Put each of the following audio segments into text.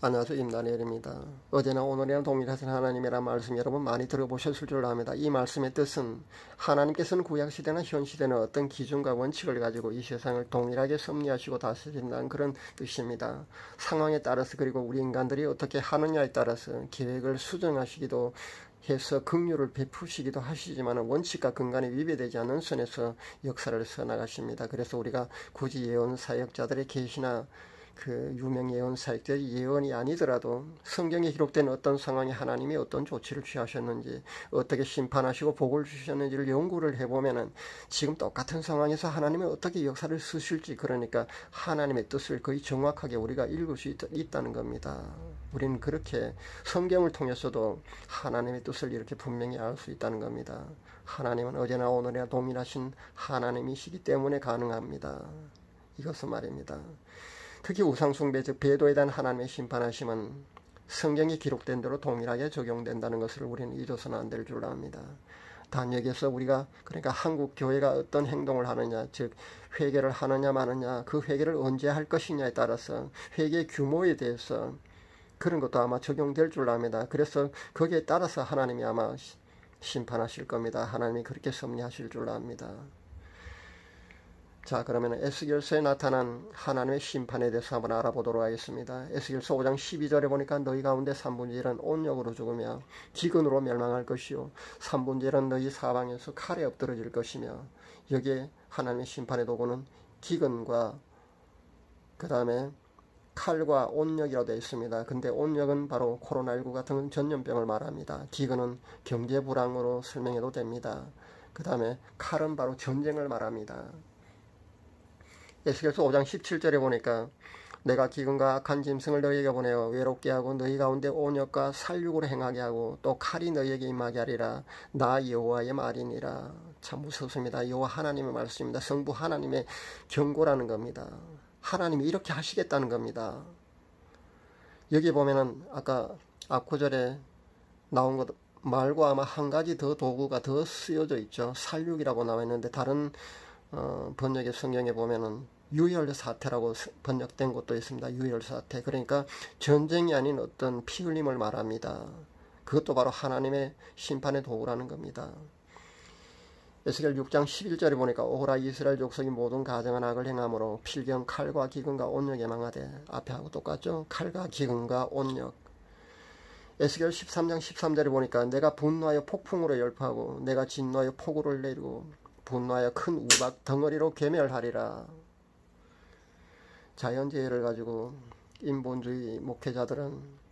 안녕하세요. 임다니엘입니다. 어제나 오늘이나 동일하신 하나님이란 말씀 여러분 많이 들어보셨을 줄 압니다. 이 말씀의 뜻은 하나님께서는 구약시대나 현시대는 어떤 기준과 원칙을 가지고 이 세상을 동일하게 섭리하시고 다스린다는 그런 뜻입니다. 상황에 따라서 그리고 우리 인간들이 어떻게 하느냐에 따라서 계획을 수정하시기도 해서 긍휼을 베푸시기도 하시지만 원칙과 근간에 위배되지 않는 선에서 역사를 써나가십니다. 그래서 우리가 굳이 예언 사역자들의 계시나 그 유명 예언 사역자의 예언이 아니더라도 성경에 기록된 어떤 상황에 하나님이 어떤 조치를 취하셨는지 어떻게 심판하시고 복을 주셨는지를 연구를 해보면은 지금 똑같은 상황에서 하나님은 어떻게 역사를 쓰실지, 그러니까 하나님의 뜻을 거의 정확하게 우리가 읽을 수 있다는 겁니다. 우리는 그렇게 성경을 통해서도 하나님의 뜻을 이렇게 분명히 알 수 있다는 겁니다. 하나님은 어제나 오늘이나 동일하신 하나님이시기 때문에 가능합니다. 이것은 말입니다. 특히 우상숭배 즉 배도에 대한 하나님의 심판하심은 성경에 기록된 대로 동일하게 적용된다는 것을 우리는 잊어서는 안 될 줄 압니다. 단 여기에서 우리가 그러니까 한국 교회가 어떤 행동을 하느냐, 즉 회개를 하느냐 마느냐, 그 회개를 언제 할 것이냐에 따라서 회개의 규모에 대해서 그런 것도 아마 적용될 줄 압니다. 그래서 거기에 따라서 하나님이 아마 심판하실 겁니다. 하나님이 그렇게 섭리하실 줄 압니다. 자, 그러면 에스겔서에 나타난 하나님의 심판에 대해서 한번 알아보도록 하겠습니다. 에스겔서 5장 12절에 보니까 너희 가운데 3분의 1은 온역으로 죽으며 기근으로 멸망할 것이요 3분의 1은 너희 사방에서 칼에 엎드러질 것이며, 여기에 하나님의 심판의 도구는 기근과 그 다음에 칼과 온역이라고 되어 있습니다. 근데 온역은 바로 코로나19 같은 전염병을 말합니다. 기근은 경제 불황으로 설명해도 됩니다. 그 다음에 칼은 바로 전쟁을 말합니다. 에스겔서 5장 17절에 보니까 내가 기근과 악한 짐승을 너희에게 보내어 외롭게 하고 너희 가운데 온역과 살육으로 행하게 하고 또 칼이 너희에게 임하게 하리라. 나 여호와의 말이니라. 참 무섭습니다. 여호와 하나님의 말씀입니다. 성부 하나님의 경고라는 겁니다. 하나님이 이렇게 하시겠다는 겁니다. 여기 보면은 아까 앞구절에 나온 것 말고 아마 한 가지 더 도구가 더 쓰여져 있죠. 살육이라고 나와 있는데 다른 번역의 성경에 보면은 유혈사태라고 번역된 것도 있습니다. 유혈사태. 그러니까 전쟁이 아닌 어떤 피 흘림을 말합니다. 그것도 바로 하나님의 심판의 도구라는 겁니다. 에스겔 6장 11절에 보니까 오호라 이스라엘 족속이 모든 가정한 악을 행함으로 필경 칼과 기근과 온역에 망하되, 앞에 하고 똑같죠? 칼과 기근과 온역. 에스겔 13장 13절에 보니까 내가 분노하여 폭풍으로 열파하고 내가 진노하여 폭우를 내리고 분노하여 큰 우박 덩어리로 괴멸하리라. 자연재해를 가지고 인본주의 목회자들은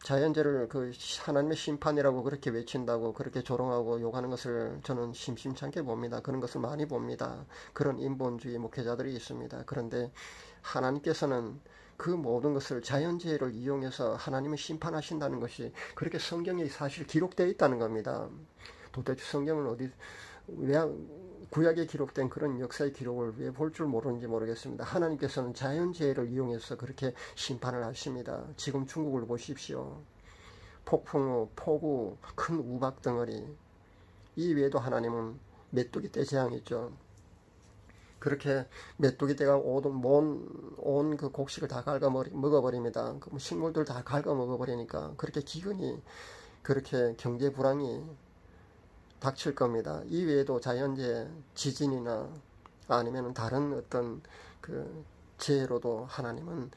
자연재해를 그 하나님의 심판이라고 그렇게 외친다고 그렇게 조롱하고 욕하는 것을 저는 심심찮게 봅니다. 그런 것을 많이 봅니다. 그런 인본주의 목회자들이 있습니다. 그런데 하나님께서는 그 모든 것을 자연재해를 이용해서 하나님을 심판하신다는 것이 그렇게 성경에 사실 기록되어 있다는 겁니다. 도대체 성경은 왜 구약에 기록된 그런 역사의 기록을 왜 볼 줄 모르는지 모르겠습니다. 하나님께서는 자연재해를 이용해서 그렇게 심판을 하십니다. 지금 중국을 보십시오. 폭풍우, 폭우, 큰 우박덩어리. 이 외에도 하나님은 메뚜기 떼 재앙이죠. 그렇게 메뚜기 떼가 온 그 곡식을 다 갉아 먹어버립니다. 그 식물들 다 갉아 먹어버리니까 그렇게 기근이, 그렇게 경제 불황이 닥칠 겁니다. 이 외에도 자연재해, 지진이나 아니면 다른 어떤 그 재해로도 하나님은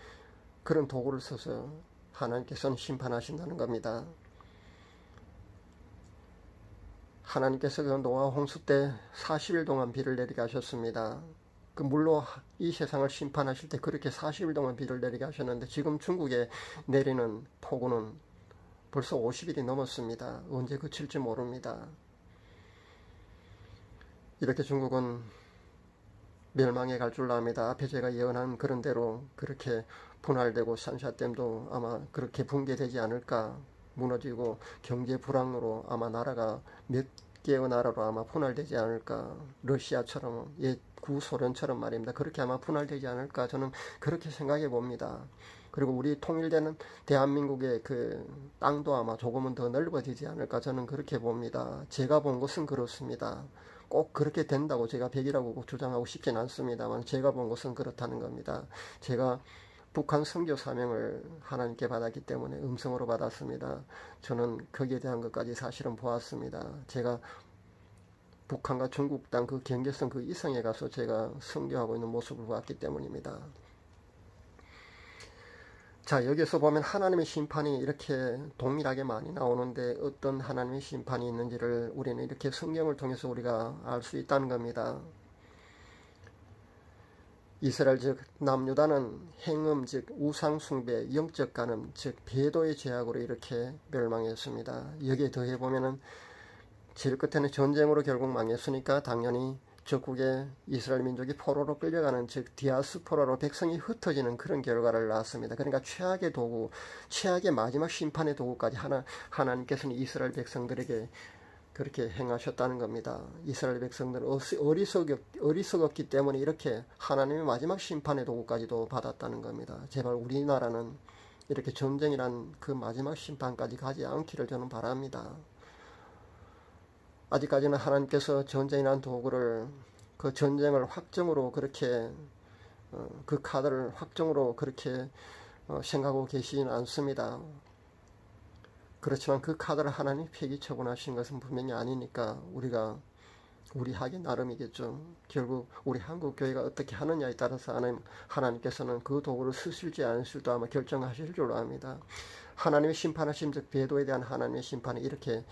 그런 도구를 써서 하나님께서는 심판하신다는 겁니다. 하나님께서 그 노아 홍수 때 40일 동안 비를 내리게 하셨습니다. 그 물로 이 세상을 심판하실 때 그렇게 40일 동안 비를 내리게 하셨는데 지금 중국에 내리는 폭우는 벌써 50일이 넘었습니다. 언제 그칠지 모릅니다. 이렇게 중국은 멸망에 갈 줄 압니다. 앞에 제가 예언한 그런 대로 그렇게 분할되고 산샤댐도 아마 그렇게 붕괴되지 않을까, 무너지고 경제 불황으로 아마 나라가 몇 개의 나라로 아마 분할되지 않을까, 러시아처럼 옛 구소련처럼 말입니다. 그렇게 아마 분할되지 않을까 저는 그렇게 생각해 봅니다. 그리고 우리 통일되는 대한민국의 그 땅도 아마 조금은 더 넓어지지 않을까 저는 그렇게 봅니다. 제가 본 것은 그렇습니다. 꼭 그렇게 된다고 제가 100이라고 주장하고 싶진 않습니다만 제가 본 것은 그렇다는 겁니다. 제가 북한 선교 사명을 하나님께 받았기 때문에 음성으로 받았습니다. 저는 거기에 대한 것까지 사실은 보았습니다. 제가 북한과 중국 땅 그 경계선 그 이상에 가서 제가 선교하고 있는 모습을 보았기 때문입니다. 자, 여기서 보면 하나님의 심판이 이렇게 동일하게 많이 나오는데 어떤 하나님의 심판이 있는지를 우리는 이렇게 성경을 통해서 우리가 알 수 있다는 겁니다. 이스라엘 즉 남유다는 행음 즉 우상숭배, 영적 간음 즉 배도의 죄악으로 이렇게 멸망했습니다. 여기에 더해 보면은 제일 끝에는 전쟁으로 결국 망했으니까 당연히 적국의 이스라엘 민족이 포로로 끌려가는 즉 디아스포라로 백성이 흩어지는 그런 결과를 낳았습니다. 그러니까 최악의 도구, 최악의 마지막 심판의 도구까지 하나님께서는 이스라엘 백성들에게 그렇게 행하셨다는 겁니다. 이스라엘 백성들은 어리석었기 때문에 이렇게 하나님의 마지막 심판의 도구까지도 받았다는 겁니다. 제발 우리나라는 이렇게 전쟁이란 그 마지막 심판까지 가지 않기를 저는 바랍니다. 아직까지는 하나님께서 전쟁이란 도구를 그 전쟁을 확정으로 그렇게 그 카드를 확정으로 그렇게 생각하고 계시지는 않습니다. 그렇지만 그 카드를 하나님이 폐기 처분하신 것은 분명히 아니니까 우리가 우리 하기 나름이겠죠. 결국 우리 한국교회가 어떻게 하느냐에 따라서 하나님께서는 그 도구를 쓰실지 안 쓸지도 아마 결정하실 줄로 압니다. 하나님의 심판하심 즉 배도에 대한 하나님의 심판이 이렇게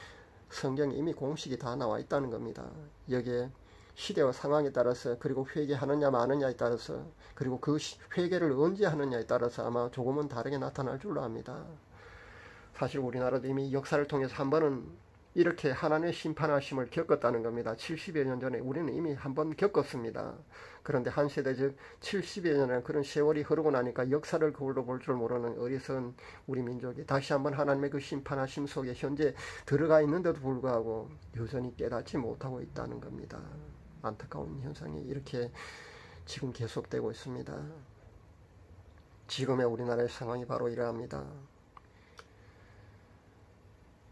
성경에 이미 공식이 다 나와 있다는 겁니다. 여기에 시대와 상황에 따라서 그리고 회개하느냐 마느냐에 따라서 그리고 그 회개를 언제 하느냐에 따라서 아마 조금은 다르게 나타날 줄로 압니다. 사실 우리나라도 이미 역사를 통해서 한 번은 이렇게 하나님의 심판하심을 겪었다는 겁니다. 70여 년 전에 우리는 이미 한 번 겪었습니다. 그런데 한 세대 즉 70여 년의 그런 세월이 흐르고 나니까 역사를 거울로 볼 줄 모르는 어리석은 우리 민족이 다시 한번 하나님의 그 심판하심 속에 현재 들어가 있는데도 불구하고 여전히 깨닫지 못하고 있다는 겁니다. 안타까운 현상이 이렇게 지금 계속되고 있습니다. 지금의 우리나라의 상황이 바로 이러합니다.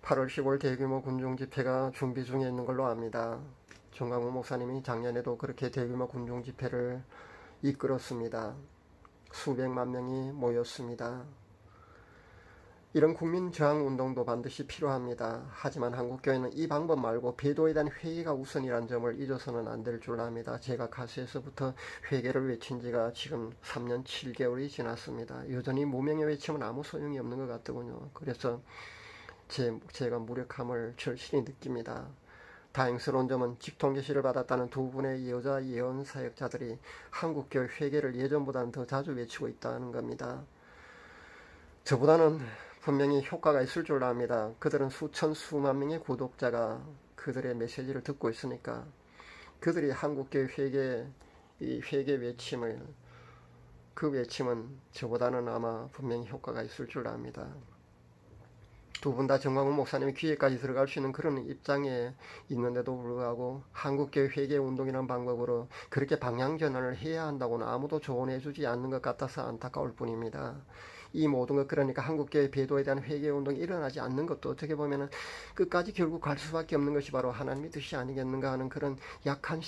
8월 10월 대규모 군중집회가 준비 중에 있는 걸로 압니다. 정광훈 목사님이 작년에도 그렇게 대규모 군중집회를 이끌었습니다. 수백만 명이 모였습니다. 이런 국민저항운동도 반드시 필요합니다. 하지만 한국교회는 이 방법 말고 배도에 대한 회개가 우선이라는 점을 잊어서는 안 될 줄 압니다. 제가 가수에서부터 회개를 외친 지가 지금 3년 7개월이 지났습니다. 여전히 무명의 외침은 아무 소용이 없는 것 같더군요. 그래서 제가 무력함을 절실히 느낍니다. 다행스러운 점은 직통계시를 받았다는 두 분의 여자 예언 사역자들이 한국교회 회개를 예전보다는 더 자주 외치고 있다는 겁니다. 저보다는 분명히 효과가 있을 줄 압니다. 그들은 수천 수만 명의 구독자가 그들의 메시지를 듣고 있으니까 그들이 한국교회 회개 외침을 그 외침은 저보다는 아마 분명히 효과가 있을 줄 압니다. 두 분 다 정광훈 목사님의 귀에까지 들어갈 수 있는 그런 입장에 있는데도 불구하고 한국교회 회개운동이라는 방법으로 그렇게 방향전환을 해야 한다고는 아무도 조언해주지 않는 것 같아서 안타까울 뿐입니다. 이 모든 것 그러니까 한국교회 배도에 대한 회개운동이 일어나지 않는 것도 어떻게 보면 끝까지 결국 갈 수밖에 없는 것이 바로 하나님의 뜻이 아니겠는가 하는 그런 약한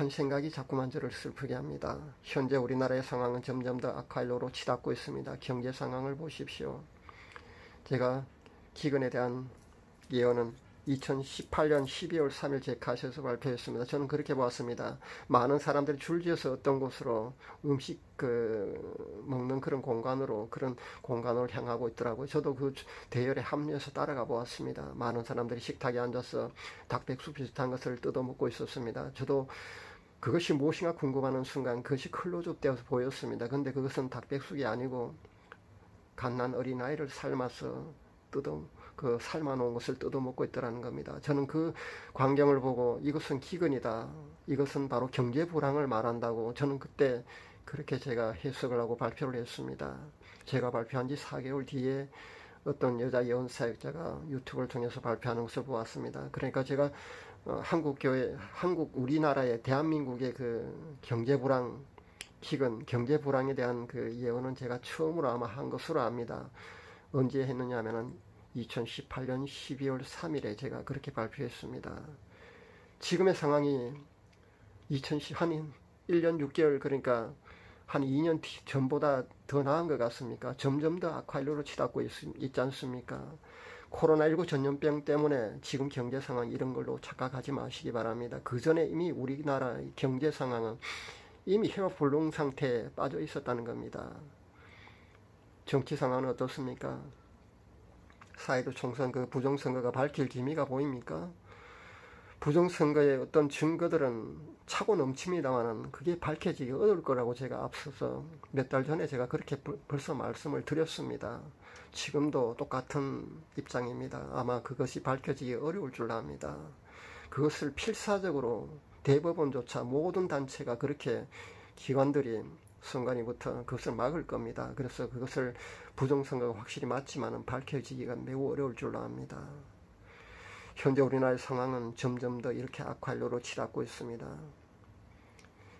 생각이 자꾸만 저를 슬프게 합니다. 현재 우리나라의 상황은 점점 더 악화일로로 치닫고 있습니다. 경제 상황을 보십시오. 제가 기근에 대한 예언은 2018년 12월 3일 제 카set에서 발표했습니다. 저는 그렇게 보았습니다. 많은 사람들이 줄지어서 어떤 곳으로 음식 먹는 그런 공간으로 향하고 있더라고요. 저도 그 대열에 합류해서 따라가 보았습니다. 많은 사람들이 식탁에 앉아서 닭백숙 비슷한 것을 뜯어먹고 있었습니다. 저도 그것이 무엇인가 궁금하는 순간 그것이 클로즈업 되어서 보였습니다. 근데 그것은 닭백숙이 아니고 갓난 어린아이를 삶아서 삶아놓은 것을 뜯어먹고 있더라는 겁니다. 저는 그 광경을 보고 이것은 기근이다. 이것은 바로 경제 불황을 말한다고 저는 그때 그렇게 제가 해석을 하고 발표를 했습니다. 제가 발표한 지 4개월 뒤에 어떤 여자 예언사역자가 유튜브를 통해서 발표하는 것을 보았습니다. 그러니까 제가 우리나라의 대한민국의 그 경제 불황 기근, 경제 불황에 대한 그 예언은 제가 처음으로 아마 한 것으로 압니다. 언제 했느냐 하면은 2018년 12월 3일에 제가 그렇게 발표했습니다. 지금의 상황이 한 1년 6개월 그러니까 한 2년 전보다 더 나은 것 같습니까? 점점 더 악화일로로 치닫고 있지 않습니까? 코로나19 전염병 때문에 지금 경제 상황 이런 걸로 착각하지 마시기 바랍니다. 그 전에 이미 우리나라 경제 상황은 이미 회복불능 상태에 빠져 있었다는 겁니다. 정치 상황은 어떻습니까? 4.15 총선 그 부정선거가 밝힐 기미가 보입니까? 부정선거의 어떤 증거들은 차고 넘칩니다만 그게 밝혀지기 어려울 거라고 제가 앞서서 몇 달 전에 제가 그렇게 벌써 말씀을 드렸습니다. 지금도 똑같은 입장입니다. 아마 그것이 밝혀지기 어려울 줄 압니다. 그것을 필사적으로 대법원조차 모든 단체가 그렇게 기관들이 선관위부터 그것을 막을 겁니다. 그래서 그것을 부정선거가 확실히 맞지만 밝혀지기가 매우 어려울 줄로 압니다. 현재 우리나라의 상황은 점점 더 이렇게 악화일로로 치닫고 있습니다.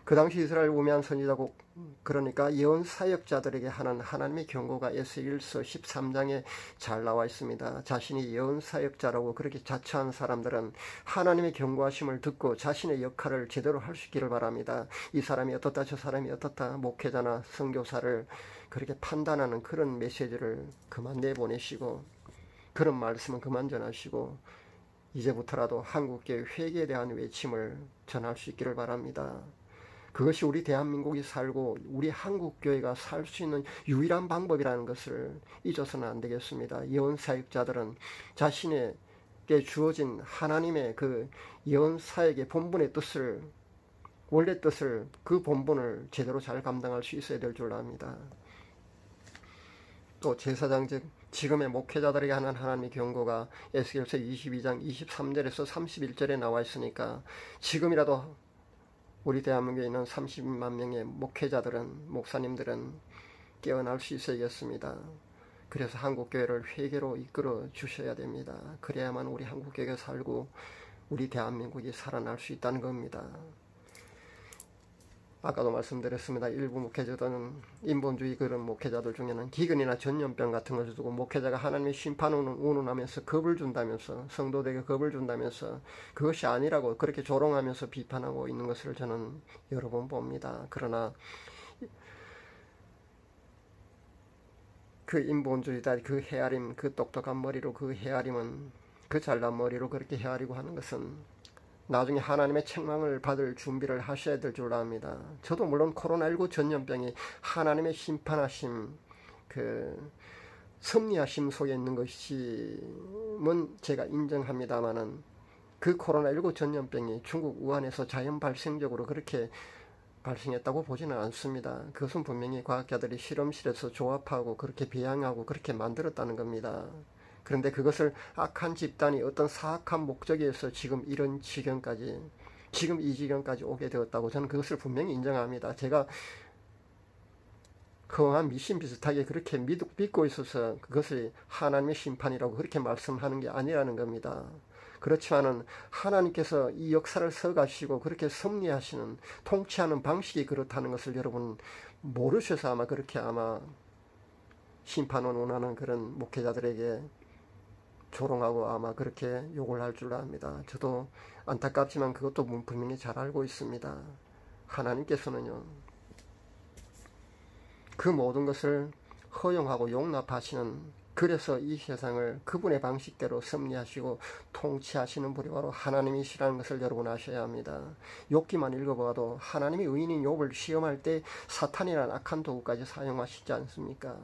그 당시 이스라엘 우매한 선지자국, 그러니까 예언 사역자들에게 하는 하나님의 경고가 에스겔서 13장에 잘 나와 있습니다. 자신이 예언 사역자라고 그렇게 자처한 사람들은 하나님의 경고하심을 듣고 자신의 역할을 제대로 할 수 있기를 바랍니다. 이 사람이 어떻다 저 사람이 어떻다 목회자나 선교사를 그렇게 판단하는 그런 메시지를 그만 내보내시고 그런 말씀은 그만 전하시고 이제부터라도 한국교회 회개에 대한 외침을 전할 수 있기를 바랍니다. 그것이 우리 대한민국이 살고 우리 한국교회가 살 수 있는 유일한 방법이라는 것을 잊어서는 안 되겠습니다. 예언사역자들은 자신에게 주어진 하나님의 그 예언사역의 본분의 뜻을, 원래 뜻을, 그 본분을 제대로 잘 감당할 수 있어야 될 줄 압니다. 또 제사장 즉 지금의 목회자들에게 하는 하나님의 경고가 에스겔서 22장 23절에서 31절에 나와 있으니까 지금이라도 우리 대한민국에 있는 30만 명의 목회자들은, 목사님들은 깨어날 수 있어야겠습니다. 그래서 한국교회를 회개로 이끌어 주셔야 됩니다. 그래야만 우리 한국교회가 살고 우리 대한민국이 살아날 수 있다는 겁니다. 아까도 말씀드렸습니다. 일부 목회자들은 인본주의 그런 목회자들 중에는 기근이나 전염병 같은 것을 두고 목회자가 하나님의 심판을 운운하면서 겁을 준다면서, 성도들에게 겁을 준다면서 그것이 아니라고 그렇게 조롱하면서 비판하고 있는 것을 저는 여러 번 봅니다. 그러나 그 인본주의자, 그 헤아림, 그 똑똑한 머리로, 그 헤아림은, 그 잘난 머리로 그렇게 헤아리고 하는 것은 나중에 하나님의 책망을 받을 준비를 하셔야 될 줄 압니다. 저도 물론 코로나19 전염병이 하나님의 심판하심, 그 섭리하심 속에 있는 것임은 제가 인정합니다만은 그 코로나19 전염병이 중국 우한에서 자연 발생적으로 그렇게 발생했다고 보지는 않습니다. 그것은 분명히 과학자들이 실험실에서 조합하고 그렇게 배양하고 그렇게 만들었다는 겁니다. 그런데 그것을 악한 집단이 어떤 사악한 목적에 의해서 지금 이런 지경까지, 지금 이 지경까지 오게 되었다고 저는 그것을 분명히 인정합니다. 제가 허황한 미신 비슷하게 그렇게 믿고 있어서 그것을 하나님의 심판이라고 그렇게 말씀하는 게 아니라는 겁니다. 그렇지만은 하나님께서 이 역사를 서가시고 그렇게 섭리하시는, 통치하는 방식이 그렇다는 것을 여러분 모르셔서 아마 그렇게 아마 심판을 원하는 그런 목회자들에게 조롱하고 아마 그렇게 욕을 할 줄 압니다. 저도 안타깝지만 그것도 분명히 잘 알고 있습니다. 하나님께서는요, 그 모든 것을 허용하고 용납하시는, 그래서 이 세상을 그분의 방식대로 섭리하시고 통치하시는 분이 바로 하나님이시라는 것을 여러분 아셔야 합니다. 욥기만 읽어봐도 하나님이 의인인 욥을 시험할 때 사탄이라는 악한 도구까지 사용하시지 않습니까?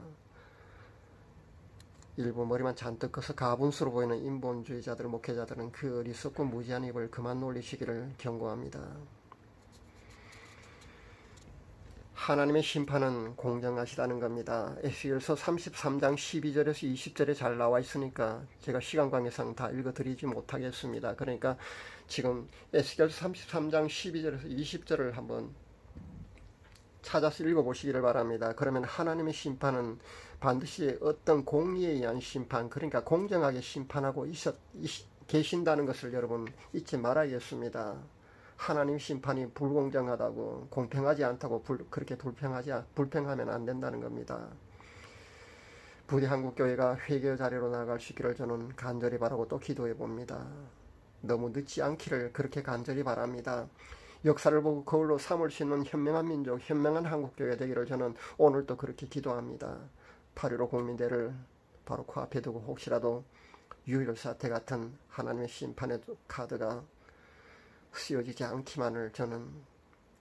일부 머리만 잔뜩 커서 가분수로 보이는 인본주의자들, 목회자들은 그 어리석고 무지한 입을 그만 놀리시기를 경고합니다. 하나님의 심판은 공정하시다는 겁니다. 에스겔서 33장 12절에서 20절에 잘 나와 있으니까 제가 시간 관계상 다 읽어드리지 못하겠습니다. 그러니까 지금 에스겔서 33장 12절에서 20절을 한번 찾아서 읽어보시기를 바랍니다. 그러면 하나님의 심판은 반드시 어떤 공의에 의한 심판, 그러니까 공정하게 심판하고 계신다는 것을 여러분 잊지 말아야겠습니다. 하나님 심판이 불공정하다고, 공평하지 않다고 그렇게 불평하면 안 된다는 겁니다. 부디 한국교회가 회개의 자리로 나아갈 수 있기를 저는 간절히 바라고 또 기도해 봅니다. 너무 늦지 않기를 그렇게 간절히 바랍니다. 역사를 보고 거울로 삼을 수 있는 현명한 민족, 현명한 한국교회가 되기를 저는 오늘도 그렇게 기도합니다. 8.15 국민대를 바로 코앞에 두고 혹시라도 6.15 사태 같은 하나님의 심판의 카드가 쓰여지지 않기만을 저는,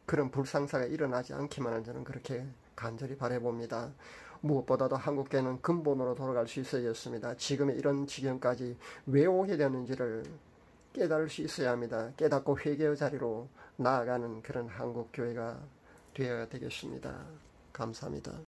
그런 불상사가 일어나지 않기만을 저는 그렇게 간절히 바라봅니다. 무엇보다도 한국교회는 근본으로 돌아갈 수 있어야겠습니다. 지금의 이런 지경까지 왜 오게 되는지를 깨달을 수 있어야 합니다. 깨닫고 회개의 자리로 나아가는 그런 한국교회가 되어야 되겠습니다. 감사합니다.